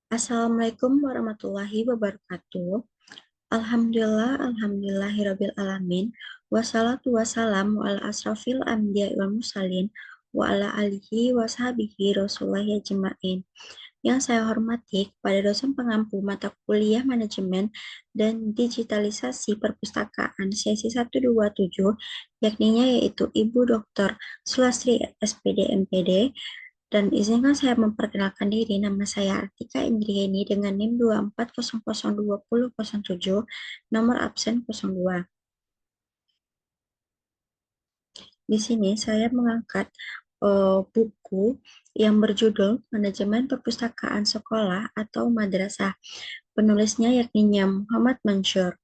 Assalamualaikum warahmatullahi wabarakatuh. Alhamdulillahirabbil alamin. Wassalatu wassalamu ala asrofil anbiya wal mursalin wa ala alihi wa sahbihi Rasulullahi ajmain. Yang saya hormati kepada dosen pengampu mata kuliah manajemen dan digitalisasi perpustakaan sesi 127, yakninya yaitu Ibu Dr. Sulastri SPD MPD. Dan izinkan saya memperkenalkan diri, nama saya Artika Indriani dengan NIM 24002007, nomor absen 02. Di sini saya mengangkat buku yang berjudul Manajemen Perpustakaan Sekolah atau Madrasah. Penulisnya yakni Muhammad Mansur.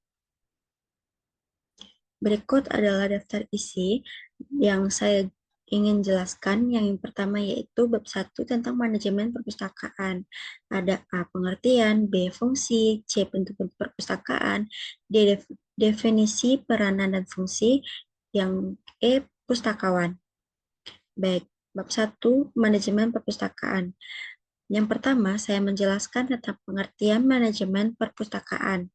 Berikut adalah daftar isi yang saya ingin jelaskan. Yang pertama yaitu bab 1 tentang manajemen perpustakaan. Ada A. Pengertian, B. Fungsi, C. Bentuk-bentuk perpustakaan, D. Definisi, peranan, dan fungsi, yang E. Pustakawan. Baik, bab 1 manajemen perpustakaan. Yang pertama, saya menjelaskan tentang pengertian manajemen perpustakaan.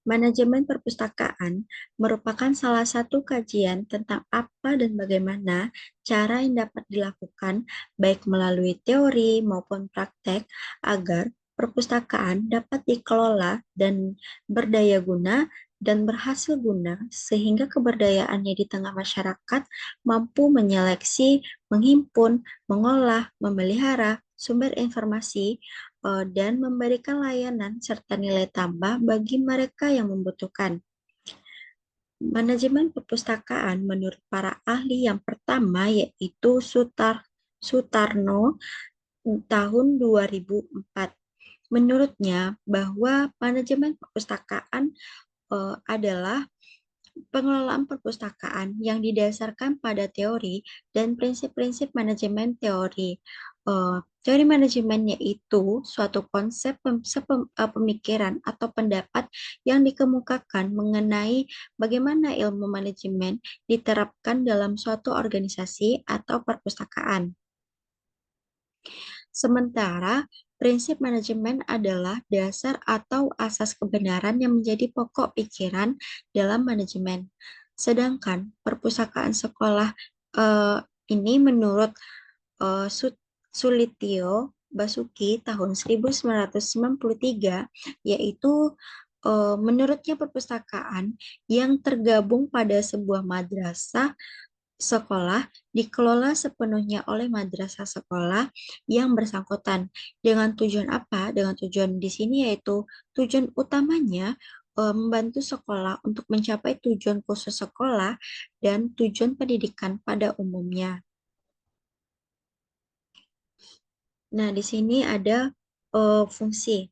Manajemen perpustakaan merupakan salah satu kajian tentang apa dan bagaimana cara yang dapat dilakukan, baik melalui teori maupun praktek, agar perpustakaan dapat dikelola dan berdaya guna dan berhasil guna, sehingga keberdayaannya di tengah masyarakat mampu menyeleksi, menghimpun, mengolah, memelihara sumber informasi, dan memberikan layanan serta nilai tambah bagi mereka yang membutuhkan. Manajemen perpustakaan menurut para ahli yang pertama yaitu Sutarno tahun 2004. Menurutnya bahwa manajemen perpustakaan adalah pengelolaan perpustakaan yang didasarkan pada teori dan prinsip-prinsip manajemen teori. Teori manajemen yaitu suatu konsep pemikiran atau pendapat yang dikemukakan mengenai bagaimana ilmu manajemen diterapkan dalam suatu organisasi atau perpustakaan. Sementara prinsip manajemen adalah dasar atau asas kebenaran yang menjadi pokok pikiran dalam manajemen. Sedangkan perpustakaan sekolah eh, ini menurut Sulitio Basuki tahun 1993, yaitu menurutnya perpustakaan yang tergabung pada sebuah madrasah sekolah dikelola sepenuhnya oleh madrasah sekolah yang bersangkutan. Dengan tujuan apa? Dengan tujuan di sini yaitu tujuan utamanya membantu sekolah untuk mencapai tujuan khusus sekolah dan tujuan pendidikan pada umumnya. Nah, di sini ada fungsi.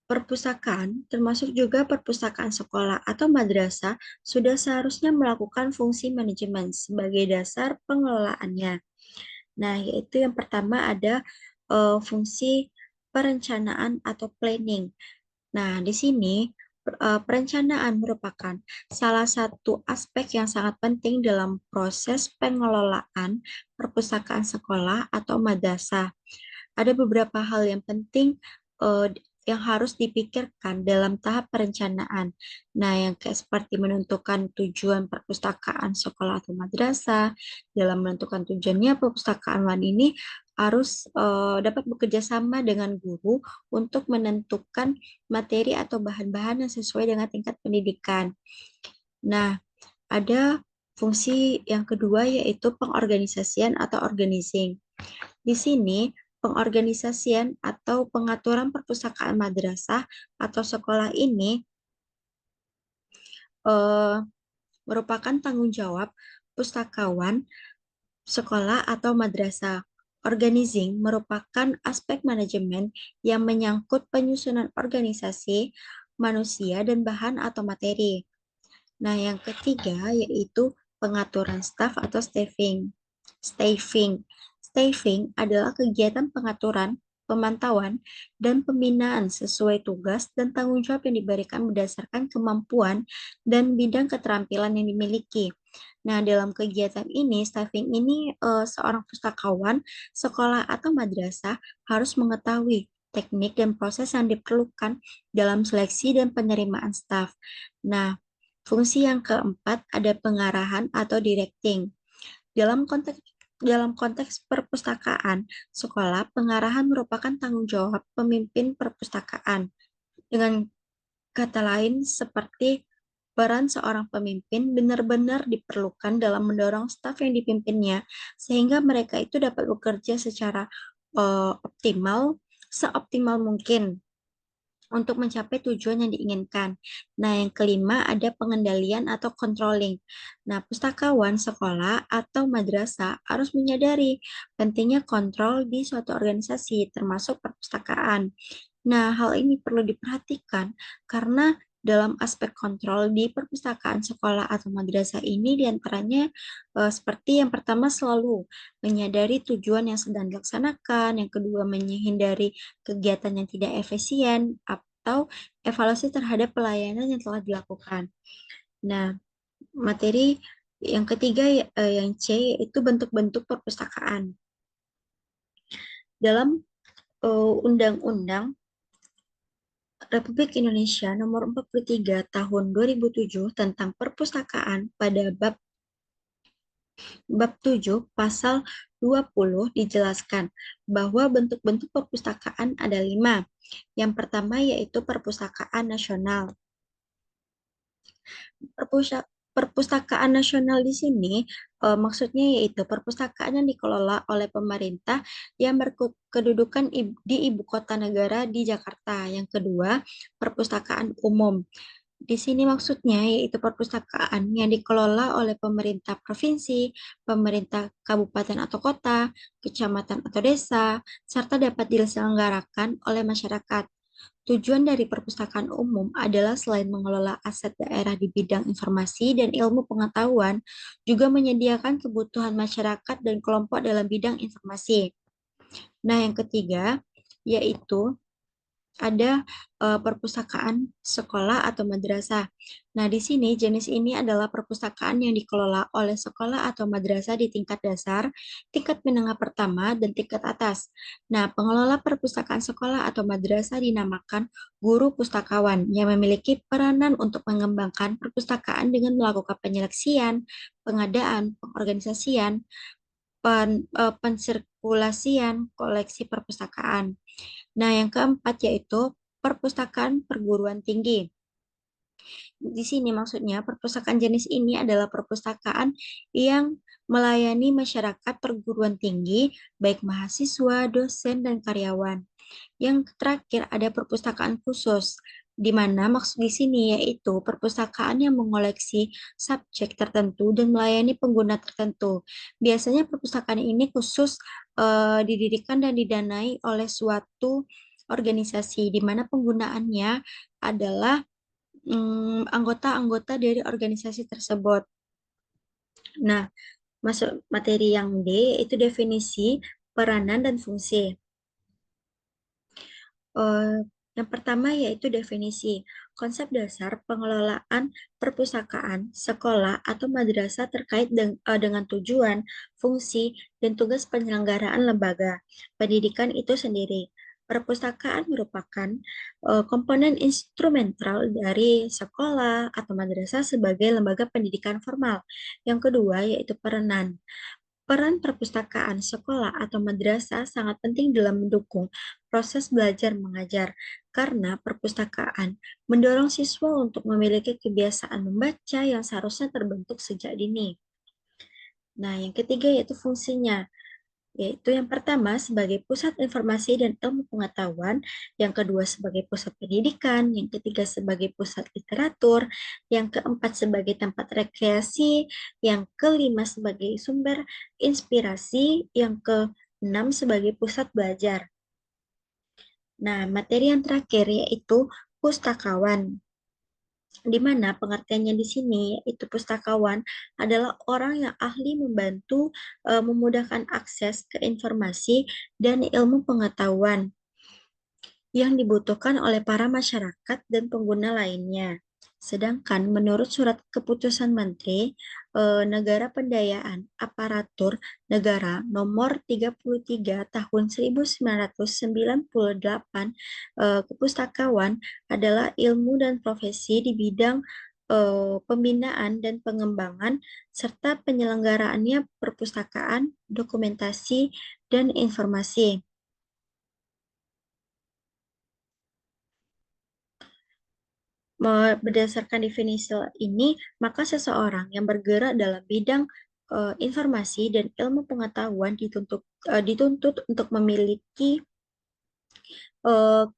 Perpustakaan, termasuk juga perpustakaan sekolah atau madrasah, sudah seharusnya melakukan fungsi manajemen sebagai dasar pengelolaannya. Nah, yaitu yang pertama ada fungsi perencanaan atau planning. Nah, di sini perencanaan merupakan salah satu aspek yang sangat penting dalam proses pengelolaan perpustakaan sekolah atau madrasah. Ada beberapa hal yang penting yang harus dipikirkan dalam tahap perencanaan. Nah, yang kayak seperti menentukan tujuan perpustakaan sekolah atau madrasah, dalam menentukan tujuannya perpustakaan ini harus dapat bekerja sama dengan guru untuk menentukan materi atau bahan-bahan yang sesuai dengan tingkat pendidikan. Nah, ada fungsi yang kedua yaitu pengorganisasian atau organizing. Di sini, pengorganisasian atau pengaturan perpustakaan madrasah atau sekolah ini eh, merupakan tanggung jawab pustakawan sekolah atau madrasah. Organizing merupakan aspek manajemen yang menyangkut penyusunan organisasi, manusia, dan bahan atau materi. Nah, yang ketiga yaitu pengaturan staf atau staffing. Staffing. Staffing adalah kegiatan pengaturan, pemantauan, dan pembinaan sesuai tugas dan tanggung jawab yang diberikan berdasarkan kemampuan dan bidang keterampilan yang dimiliki. Nah, dalam kegiatan ini, staffing ini seorang pustakawan, sekolah atau madrasah harus mengetahui teknik dan proses yang diperlukan dalam seleksi dan penerimaan staf. Nah, fungsi yang keempat ada pengarahan atau directing. Dalam konteks perpustakaan, sekolah pengarahan merupakan tanggung jawab pemimpin perpustakaan. Dengan kata lain, seperti peran seorang pemimpin benar-benar diperlukan dalam mendorong staf yang dipimpinnya, sehingga mereka itu dapat bekerja secara optimal, seoptimal mungkin untuk mencapai tujuan yang diinginkan. Nah, yang kelima ada pengendalian atau controlling. Nah, pustakawan sekolah atau madrasah harus menyadari pentingnya kontrol di suatu organisasi, termasuk perpustakaan. Nah, hal ini perlu diperhatikan karena dalam aspek kontrol di perpustakaan sekolah atau madrasah ini diantaranya seperti yang pertama selalu menyadari tujuan yang sedang dilaksanakan, yang kedua menghindari kegiatan yang tidak efisien, atau evaluasi terhadap pelayanan yang telah dilakukan. Nah, materi yang ketiga yang C yaitu bentuk-bentuk perpustakaan. Dalam Undang-Undang Republik Indonesia Nomor 43 Tahun 2007 tentang Perpustakaan pada bab 7 pasal 20 dijelaskan bahwa bentuk-bentuk perpustakaan ada 5. Yang pertama yaitu perpustakaan nasional. Perpustakaan nasional di sini maksudnya yaitu perpustakaan yang dikelola oleh pemerintah yang berkedudukan di ibu kota negara di Jakarta. Yang kedua, perpustakaan umum. Di sini maksudnya yaitu perpustakaan yang dikelola oleh pemerintah provinsi, pemerintah kabupaten atau kota, kecamatan atau desa, serta dapat diselenggarakan oleh masyarakat. Tujuan dari perpustakaan umum adalah selain mengelola aset daerah di bidang informasi dan ilmu pengetahuan, juga menyediakan kebutuhan masyarakat dan kelompok dalam bidang informasi. Nah, yang ketiga yaitu ada perpustakaan sekolah atau madrasah. Nah, di sini jenis ini adalah perpustakaan yang dikelola oleh sekolah atau madrasah di tingkat dasar, tingkat menengah pertama, dan tingkat atas. Nah, pengelola perpustakaan sekolah atau madrasah dinamakan guru pustakawan yang memiliki peranan untuk mengembangkan perpustakaan dengan melakukan penyeleksian, pengadaan, pengorganisasian, pensirkulasian koleksi perpustakaan. Nah, yang keempat yaitu perpustakaan perguruan tinggi. Di sini maksudnya perpustakaan jenis ini adalah perpustakaan yang melayani masyarakat perguruan tinggi, baik mahasiswa, dosen, dan karyawan. Yang terakhir ada perpustakaan khusus, di mana maksud di sini yaitu perpustakaan yang mengoleksi subjek tertentu dan melayani pengguna tertentu. Biasanya perpustakaan ini khusus didirikan dan didanai oleh suatu organisasi, di mana penggunaannya adalah anggota-anggota dari organisasi tersebut. Nah, masuk materi yang D, itu definisi, peranan, dan fungsi. Eh, yang pertama yaitu definisi. Konsep dasar pengelolaan perpustakaan, sekolah, atau madrasah terkait dengan tujuan, fungsi, dan tugas penyelenggaraan lembaga pendidikan itu sendiri. Perpustakaan merupakan komponen instrumental dari sekolah atau madrasah sebagai lembaga pendidikan formal. Yang kedua yaitu peranan. Peran perpustakaan, sekolah, atau madrasah sangat penting dalam mendukung proses belajar mengajar, karena perpustakaan mendorong siswa untuk memiliki kebiasaan membaca yang seharusnya terbentuk sejak dini. Nah, yang ketiga yaitu fungsinya, yaitu yang pertama sebagai pusat informasi dan ilmu pengetahuan, yang kedua sebagai pusat pendidikan, yang ketiga sebagai pusat literatur, yang keempat sebagai tempat rekreasi, yang kelima sebagai sumber inspirasi, yang keenam sebagai pusat belajar. Nah, materi yang terakhir yaitu pustakawan, di mana pengertiannya di sini yaitu pustakawan adalah orang yang ahli membantu memudahkan akses ke informasi dan ilmu pengetahuan yang dibutuhkan oleh para masyarakat dan pengguna lainnya. Sedangkan menurut surat keputusan Menteri Negara Pendayaan Aparatur Negara nomor 33 tahun 1998, kepustakawan adalah ilmu dan profesi di bidang pembinaan dan pengembangan serta penyelenggaraannya perpustakaan, dokumentasi, dan informasi. Berdasarkan definisi ini, maka seseorang yang bergerak dalam bidang informasi dan ilmu pengetahuan dituntut untuk memiliki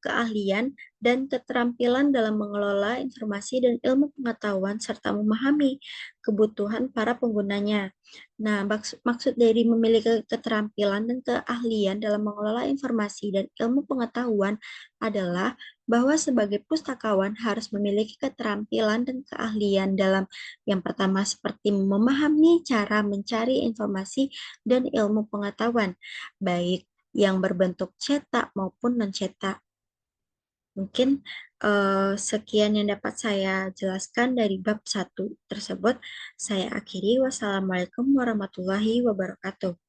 keahlian dan keterampilan dalam mengelola informasi dan ilmu pengetahuan serta memahami kebutuhan para penggunanya. Nah, maksud dari memiliki keterampilan dan keahlian dalam mengelola informasi dan ilmu pengetahuan adalah bahwa sebagai pustakawan harus memiliki keterampilan dan keahlian dalam yang pertama seperti memahami cara mencari informasi dan ilmu pengetahuan, baik yang berbentuk cetak maupun non-cetak. Mungkin sekian yang dapat saya jelaskan dari bab 1 tersebut. Saya akhiri. Wassalamualaikum warahmatullahi wabarakatuh.